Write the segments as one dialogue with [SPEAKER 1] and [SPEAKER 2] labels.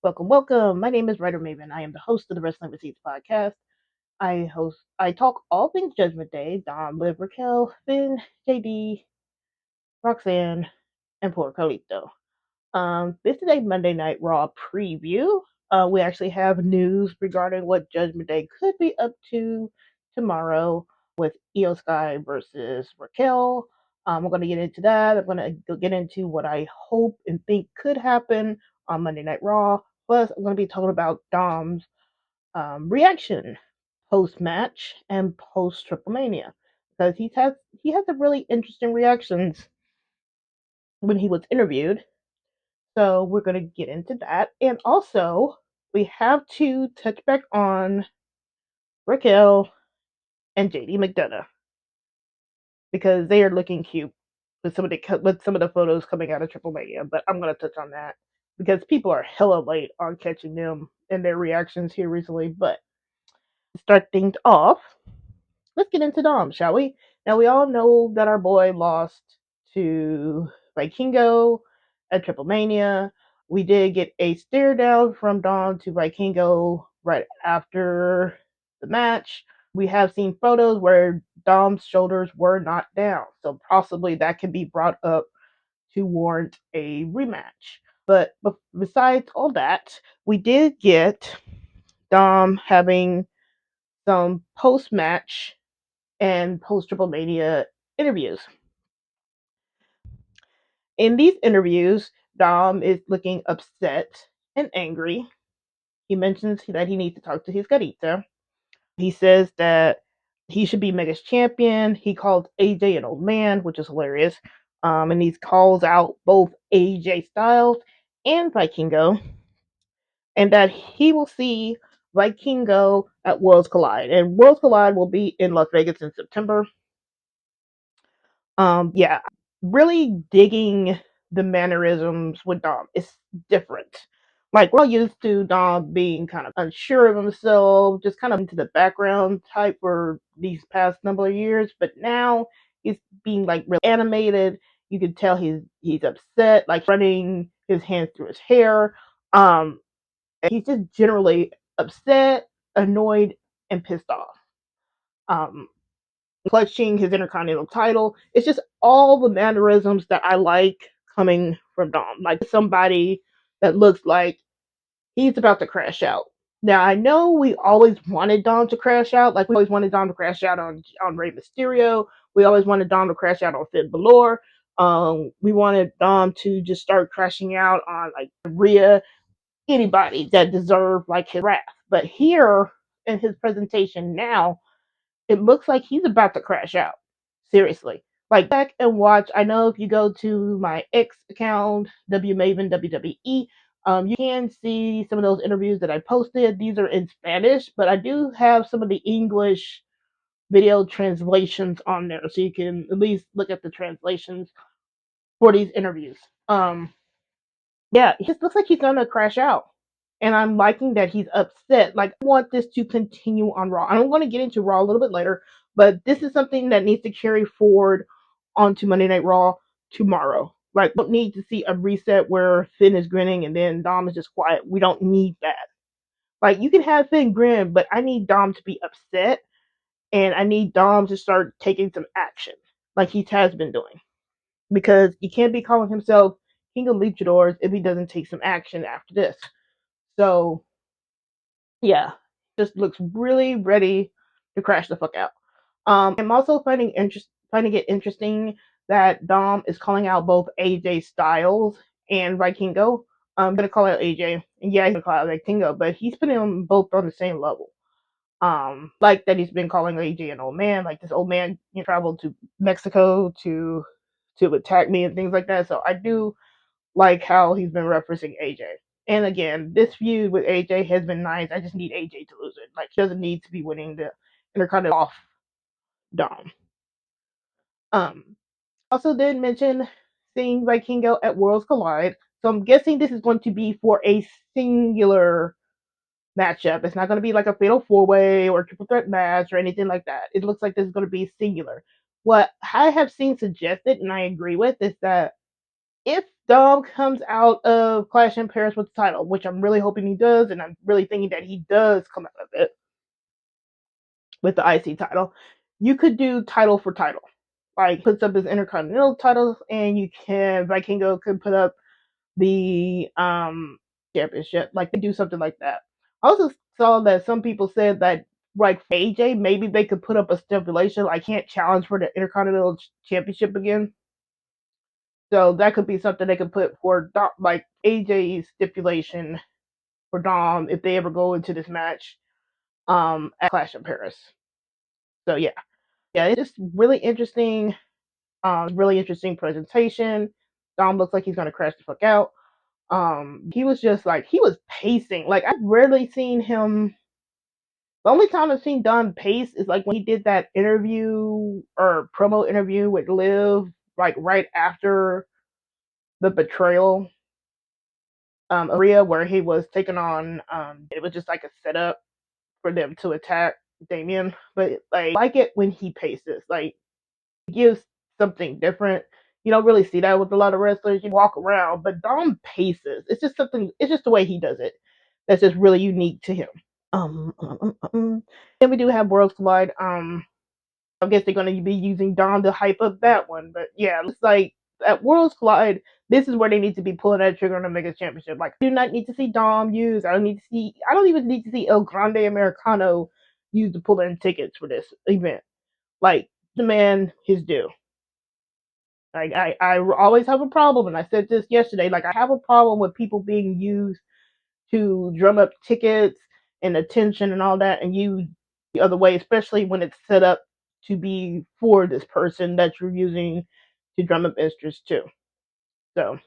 [SPEAKER 1] Welcome, welcome. My name is Writer Maven. I am the host of the Wrestling Receipts podcast. I talk all things Judgment Day, Dom with Raquel, Finn, JD, Roxanne, and poor Carlito. This is a Monday Night Raw preview. We actually have news regarding what Judgment Day could be up to tomorrow with Io Sky versus Raquel. We're going to get into that. I'm going to get into what I hope and think could happen on Monday Night Raw. Plus, I'm going to be talking about Dom's reaction post match and post Triplemania because he has some really interesting reactions when he was interviewed. So we're going to get into that. And also, we have to touch back on Raquel and JD McDonough because they are looking cute with some of the photos coming out of Triple Mania. But I'm going to touch on that because people are hella late on catching them and their reactions here recently. But to start things off, let's get into Dom, shall we? Now we all know that our boy lost to Vikingo at Triple Mania. We did get a stare down from Dom to Vikingo right after the match. We have seen photos where Dom's shoulders were not down, so possibly that can be brought up to warrant a rematch. But besides all that, we did get Dom having some post match and post Triple Mania interviews. In these interviews, Dom is looking upset and angry. He mentions that he needs to talk to his Garita. He says that he should be Mega's champion. He calls AJ an old man, which is hilarious. And he calls out both AJ Styles and Vikingo, and that he will see Vikingo at Worlds Collide. And Worlds Collide will be in Las Vegas in September. Yeah, really digging the mannerisms with Dom. It's different. Like we're all used to Dom being kind of unsure of himself, just kind of into the background type for these past number of years, but now he's being like really animated. You can tell he's upset, like running his hands through his hair. He's just generally upset, annoyed, and pissed off. Um, Clutching his Intercontinental title. It's just all the mannerisms that I like coming from Dom. Like somebody that looks like he's about to crash out. Now I know we always wanted Dom to crash out. Like we always wanted Dom to crash out on Rey Mysterio. We always wanted Dom to crash out on Finn Balor. We wanted Dom to just start crashing out on like Rhea, anybody that deserved like his wrath. But here in his presentation now, it looks like he's about to crash out. Seriously. Like back and watch. I know if you go to my X account, WMaven WWE, you can see some of those interviews that I posted. These are in Spanish, but I do have some of the English video translations on there, so you can at least look at the translations for these interviews. Yeah, it just looks like he's gonna crash out. And I'm liking that he's upset. Like, I want this to continue on Raw. I'm going to get into Raw a little bit later, but this is something that needs to carry forward onto Monday Night Raw tomorrow. Like, we don't need to see a reset where Finn is grinning and then Dom is just quiet. We don't need that. Like, you can have Finn grin, but I need Dom to be upset, and I need Dom to start taking some action, like he has been doing. Because he can't be calling himself King of Luchadors if he doesn't take some action after this. So, yeah, just looks really ready to crash the fuck out. I'm also finding it interesting that Dom is calling out both AJ Styles and Vikingo. I'm gonna call out AJ, and yeah, he's gonna call out Vikingo, but he's putting them both on the same level. Like that he's been calling AJ an old man, like this old man traveled to Mexico to attack me and things like that. So I do like how he's been referencing AJ. And again, this feud with AJ has been nice. I just need AJ to lose it. Like he doesn't need to be winning the Intercontinental off Dom. Also did mention seeing Vikingo at Worlds Collide. So I'm guessing this is going to be for a singular matchup. It's not going to be like a fatal four-way or triple threat match or anything like that. It looks like this is going to be singular. What I have seen suggested, and I agree with, is that if Dom comes out of Clash in Paris with the title, which I'm really hoping he does, and I'm really thinking that he does come out of it with the IC title, you could do title for title. Like, puts up his Intercontinental titles, and Vikingo could put up the championship. Like, they do something like that. I also saw that some people said that, like, for AJ, maybe they could put up a stipulation, like, can't challenge for the Intercontinental Championship again. So that could be something they could put for Dom, like AJ's stipulation for Dom if they ever go into this match at Clash in Paris. So yeah, it's just really interesting. Really interesting presentation. Dom looks like he's gonna crash the fuck out. He was just like, he was pacing. Like, I've rarely seen him. The only time I've seen Dom pace is like when he did that interview or promo interview with Liv, like right after the betrayal area where he was taking on it was just like a setup for them to attack Damien. But like, I like it when he paces. Like, it gives something different. You don't really see that with a lot of wrestlers. You walk around, but Dom paces. It's just something, it's just the way he does it. That's just really unique to him. Then we do have Worlds Collide. I guess they're going to be using Dom to hype up that one. But yeah, it's like at Worlds Collide, this is where they need to be pulling that trigger on the Mega Championship. Like, I do not need to see Dom use. I don't even need to see El Grande Americano use to pull in tickets for this event. Like, the man his due. Like, I always have a problem, and I said this yesterday. Like, I have a problem with people being used to drum up tickets and attention and all that, and use the other way, especially when it's set up to be for this person that you're using to drum up interest too. So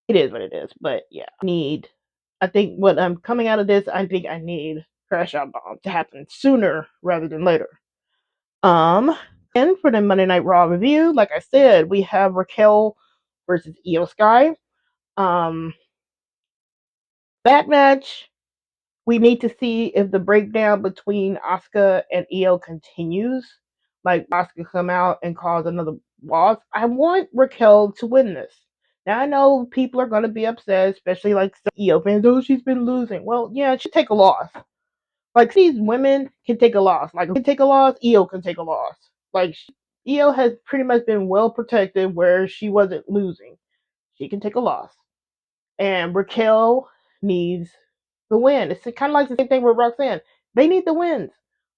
[SPEAKER 1] it is what it is. But yeah, I think what I'm coming out of this, I think I need Crash Out Bomb to happen sooner rather than later. And for the Monday Night Raw review, like I said, we have Raquel versus Io Sky. That match, we need to see if the breakdown between Asuka and Io continues. Like, Asuka come out and cause another loss. I want Raquel to win this. Now, I know people are going to be upset, especially like some Io fans. Oh, she's been losing. Well, yeah, she take a loss. Like, these women can take a loss. Like, can take a loss, Io can take a loss. Like, Io has pretty much been well protected where she wasn't losing. She can take a loss. And Raquel needs the win. It's kind of like the same thing with Roxanne. They need the wins.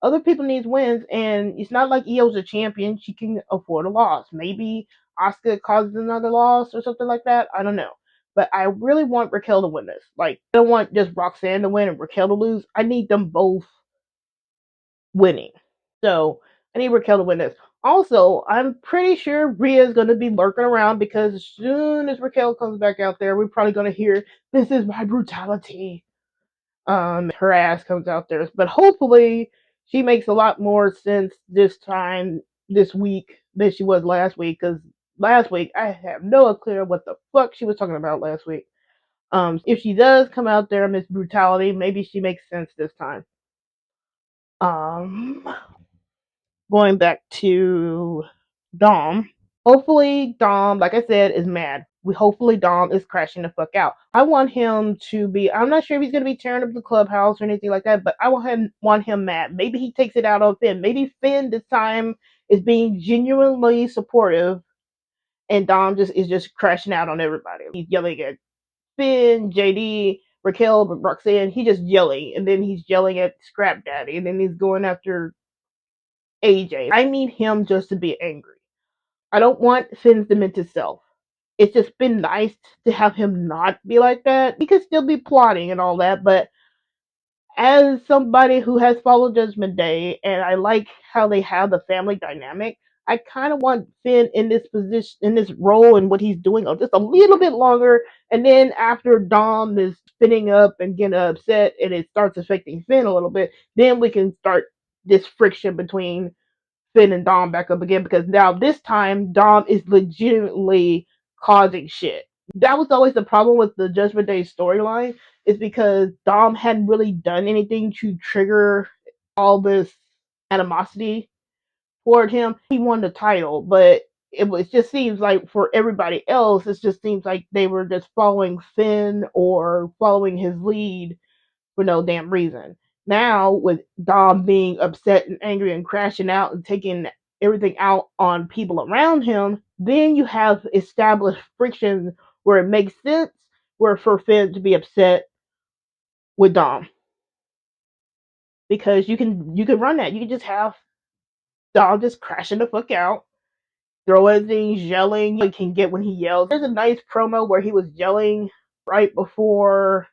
[SPEAKER 1] Other people need wins, and it's not like Io's a champion. She can afford a loss. Maybe Asuka causes another loss or something like that. I don't know. But I really want Raquel to win this. Like, I don't want just Roxanne to win and Raquel to lose. I need them both winning. So I need Raquel to win this. Also, I'm pretty sure Rhea's going to be lurking around because as soon as Raquel comes back out there, we're probably going to hear, "This is my brutality." Her ass comes out there. But hopefully she makes a lot more sense this week than she was last week, because last week I have no clue what the fuck she was talking about last week. If she does come out there, Miss Brutality, maybe she makes sense this time. Going back to Dom. Hopefully Dom, like I said, is mad. Hopefully Dom is crashing the fuck out. I want him to be, I'm not sure if he's going to be tearing up the clubhouse or anything like that, but I want him mad. Maybe he takes it out on Finn. Maybe Finn this time is being genuinely supportive and Dom is just crashing out on everybody. He's yelling at Finn, JD, Raquel, Roxanne. He's just yelling, and then he's yelling at Scrap Daddy, and then he's going after AJ. I need him just to be angry. I don't want Finn's demented self. It's just been nice to have him not be like that. He could still be plotting and all that, but as somebody who has followed Judgment Day, and I like how they have the family dynamic, I kind of want Finn in this position, in this role, and what he's doing just a little bit longer. And then after Dom is spinning up and getting upset, and it starts affecting Finn a little bit, then we can start this friction between Finn and Dom back up again, because now this time Dom is legitimately causing shit. That was always the problem with the Judgment Day storyline, is because Dom hadn't really done anything to trigger all this animosity toward him. He won the title, but it just seems like for everybody else, it just seems like they were just following Finn or following his lead for no damn reason. Now, with Dom being upset and angry and crashing out and taking everything out on people around him, then you have established friction where it makes sense where for Finn to be upset with Dom. Because you can run that. You can just have Dom just crashing the fuck out, throwing things, yelling. You can get when he yells. There's a nice promo where he was yelling right before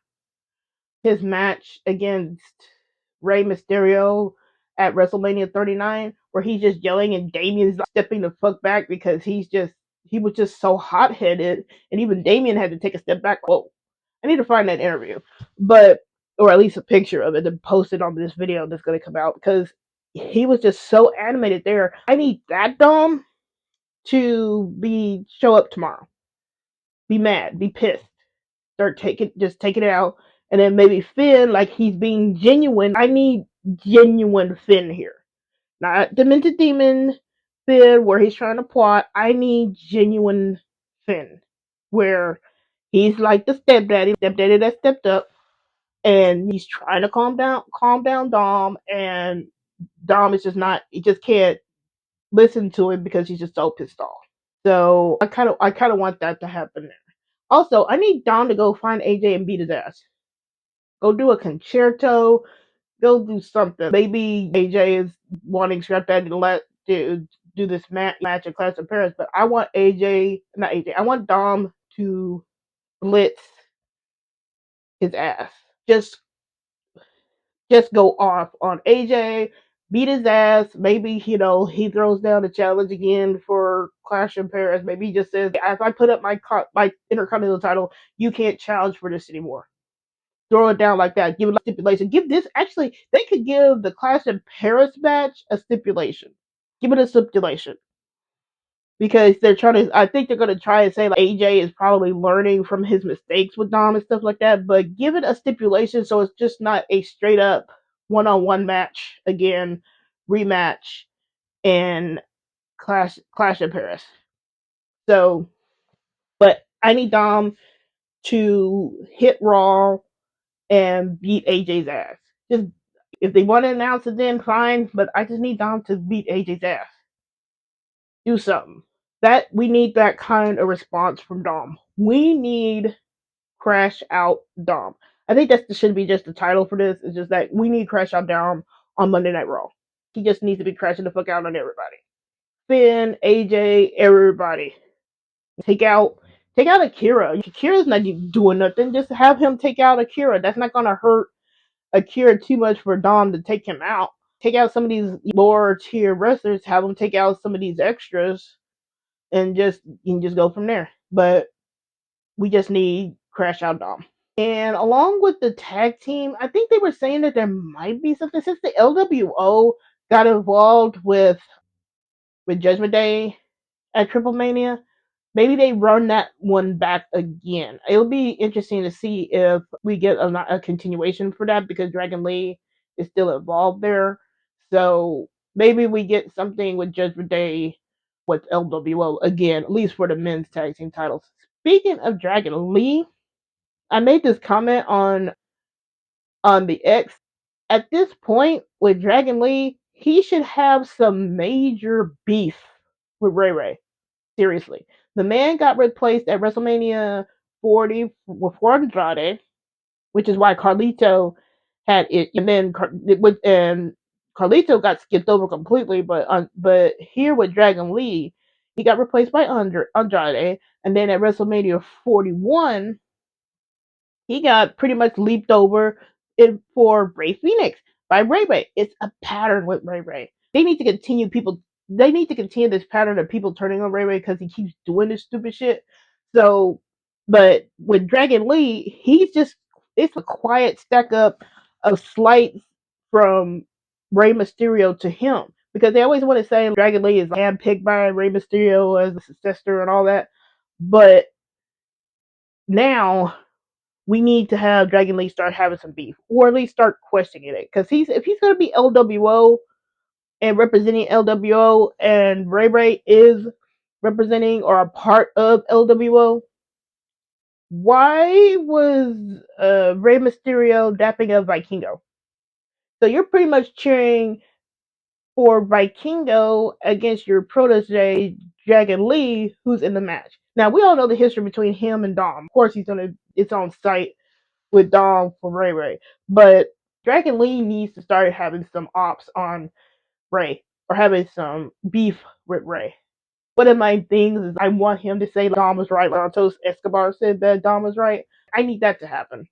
[SPEAKER 1] his match against Rey Mysterio at WrestleMania 39, where he's just yelling and Damien's stepping the fuck back because he was just so hot headed, and even Damien had to take a step back. Whoa, I need to find that interview, but or at least a picture of it and post it on this video that's gonna come out because he was just so animated there. I need that Dom to be show up tomorrow, be mad, be pissed, start taking it out, and then maybe Finn like he's being genuine. I need genuine Finn here, not Demented Demon Finn where he's trying to plot. I need genuine Finn where he's like the stepdaddy that stepped up, and he's trying to calm down Dom, and Dom is just not. He just can't listen to him because he's just so pissed off. So I kind of want that to happen there. Also, I need Dom to go find AJ and beat his ass. Go do a concerto. Go do something. Maybe AJ is wanting Scrap Daddy to let do this match at Clash of Paris, but I want not AJ. I want Dom to blitz his ass. Just go off on AJ, beat his ass. Maybe he throws down a challenge again for Clash in Paris. Maybe he just says, "If I put up my Intercontinental title, you can't challenge for this anymore." Throw it down like that. Give it a stipulation. Give this actually. They could give the Clash in Paris match a stipulation. Give it a stipulation because they're trying to. I think they're going to try and say like AJ is probably learning from his mistakes with Dom and stuff like that. But give it a stipulation so it's just not a straight up one-on-one match again, rematch in Clash of Paris. So, but I need Dom to hit Raw and beat AJ's ass. Just if they want to announce it, then fine. But I just need Dom to beat AJ's ass. Do something. That we need that kind of response from Dom. We need Crash Out Dom. I think that should be just the title for this. It's just that we need Crash Out Dom on Monday Night Raw. He just needs to be crashing the fuck out on everybody. Finn, AJ, everybody. Take out Akira. Akira's not doing nothing. Just have him take out Akira. That's not gonna hurt Akira too much for Dom to take him out. Take out some of these lower tier wrestlers. Have them take out some of these extras, and you can just go from there. But we just need Crash Out Dom. And along with the tag team, I think they were saying that there might be something since the LWO got involved with Judgment Day at Triplemania. Maybe they run that one back again. It'll be interesting to see if we get a continuation for that because Dragon Lee is still involved there. So maybe we get something with Judgment Day with LWO again, at least for the men's tag team titles. Speaking of Dragon Lee, I made this comment on the X. At this point with Dragon Lee, he should have some major beef with Ray Ray. Seriously. The man got replaced at WrestleMania 40 with Andrade, which is why Carlito had it, and then Carlito got skipped over completely. But here with Dragon Lee, he got replaced by Andrade, and then at WrestleMania 41, he got pretty much leaped over for Ray Phoenix by Ray Ray. It's a pattern with Ray Ray. They need to continue this pattern of people turning on Ray Ray because he keeps doing this stupid shit. So, but with Dragon Lee, it's a quiet stack up of slights from Rey Mysterio to him because they always want to say Dragon Lee is handpicked by Rey Mysterio as a successor and all that. But now we need to have Dragon Lee start having some beef, or at least start questioning it. Because if he's going to be LWO and representing LWO, and Ray Ray is representing or a part of LWO. Why was Rey Mysterio dapping up Vikingo? So you're pretty much cheering for Vikingo against your protege Dragon Lee, who's in the match. Now we all know the history between him and Dom. Of course, it's on site with Dom for Ray, but Dragon Lee needs to start having some ops on Ray or having some beef with Ray. One of my things is I want him to say Dom was right. Santos Escobar said that Dom was right. I need that to happen.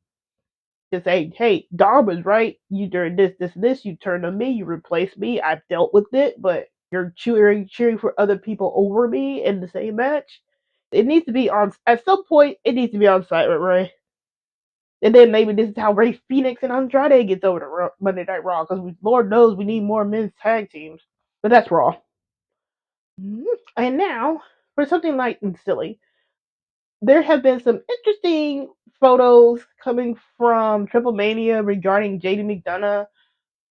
[SPEAKER 1] To say, hey, Dom was right. You did this. You turned on me. You replaced me. I've dealt with it, but you're cheering for other people over me in the same match. It needs to be on. At some point, it needs to be on site with Ray. And then maybe this is how Ray Phoenix and Andrade gets over to Monday Night Raw, because Lord knows we need more men's tag teams. But that's Raw. And now, for something light and silly, there have been some interesting photos coming from Triplemania regarding JD McDonough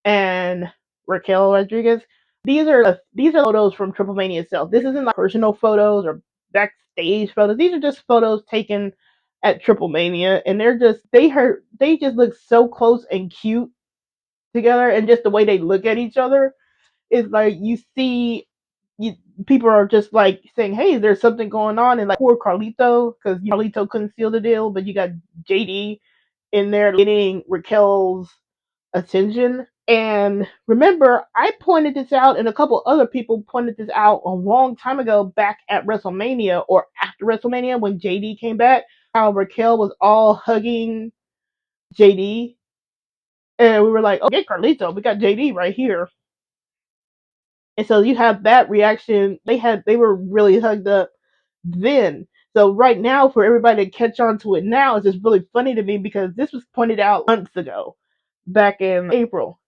[SPEAKER 1] and Raquel Rodriguez. These are photos from Triplemania itself. This isn't like personal photos or backstage photos. These are just photos taken at Triplemania, and they just look so close and cute together, and just the way they look at each other is like you see you, people are just like saying, "Hey, there's something going on," and like poor Carlito, because Carlito couldn't seal the deal, but you got JD in there getting Raquel's attention. And remember, I pointed this out, and a couple other people pointed this out a long time ago, back at WrestleMania or after WrestleMania when JD came back, how Raquel was all hugging JD, and we were like, "Okay, Carlito, we got JD right here." And so you have that reaction. They were really hugged up then. So right now, for everybody to catch on to it now, is just really funny to me because this was pointed out months ago, back in April.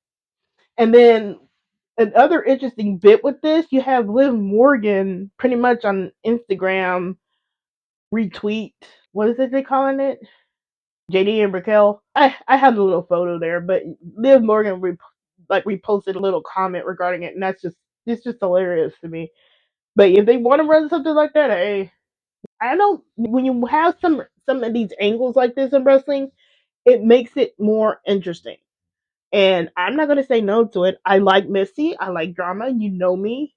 [SPEAKER 1] And then another interesting bit with this, you have Liv Morgan pretty much on Instagram retweet. What is it they calling it? JD and Raquel. I have a little photo there, but Liv Morgan reposted a little comment regarding it, and it's just hilarious to me. But if they want to run something like that, hey, I don't. When you have some of these angles like this in wrestling, it makes it more interesting. And I'm not gonna say no to it. I like Missy. I like drama. You know me.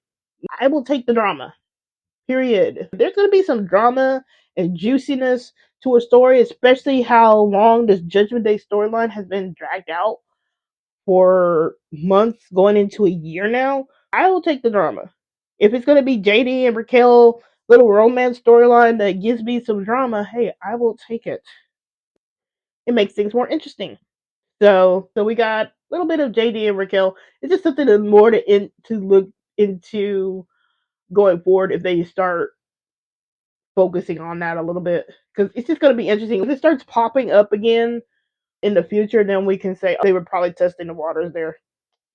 [SPEAKER 1] I will take the drama. Period. There's gonna be some drama and juiciness to a story, especially how long this Judgment Day storyline has been dragged out for months, going into a year now. I will take the drama. If it's gonna be JD and Raquel little romance storyline that gives me some drama, hey, I will take it. It makes things more interesting. So we got a little bit of JD and Raquel. It's just something more to look into going forward if they start focusing on that a little bit, because it's just going to be interesting. If it starts popping up again in the future, then we can say, oh, they were probably testing the waters there.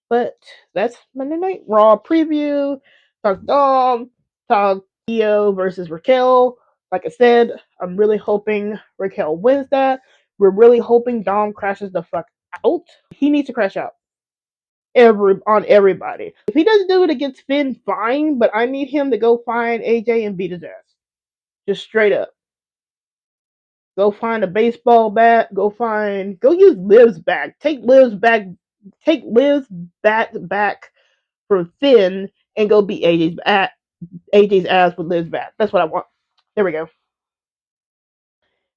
[SPEAKER 1] But that's Monday Night Raw preview. Talk Dom, talk Io versus Raquel. Like I said, I'm really hoping Raquel wins that. We're really hoping Dom crashes the fuck out. He needs to crash out on everybody. If he doesn't do it against Finn, fine, but I need him to go find AJ and beat his ass. Just straight up. Go find a baseball bat. Go use Liv's back. Take Liv's bat back from Finn and go beat AJ's ass with Liv's bat. That's what I want. There we go.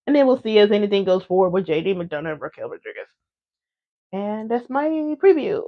[SPEAKER 1] And then we'll see as anything goes forward with JD McDonough and Raquel Rodriguez. And that's my preview.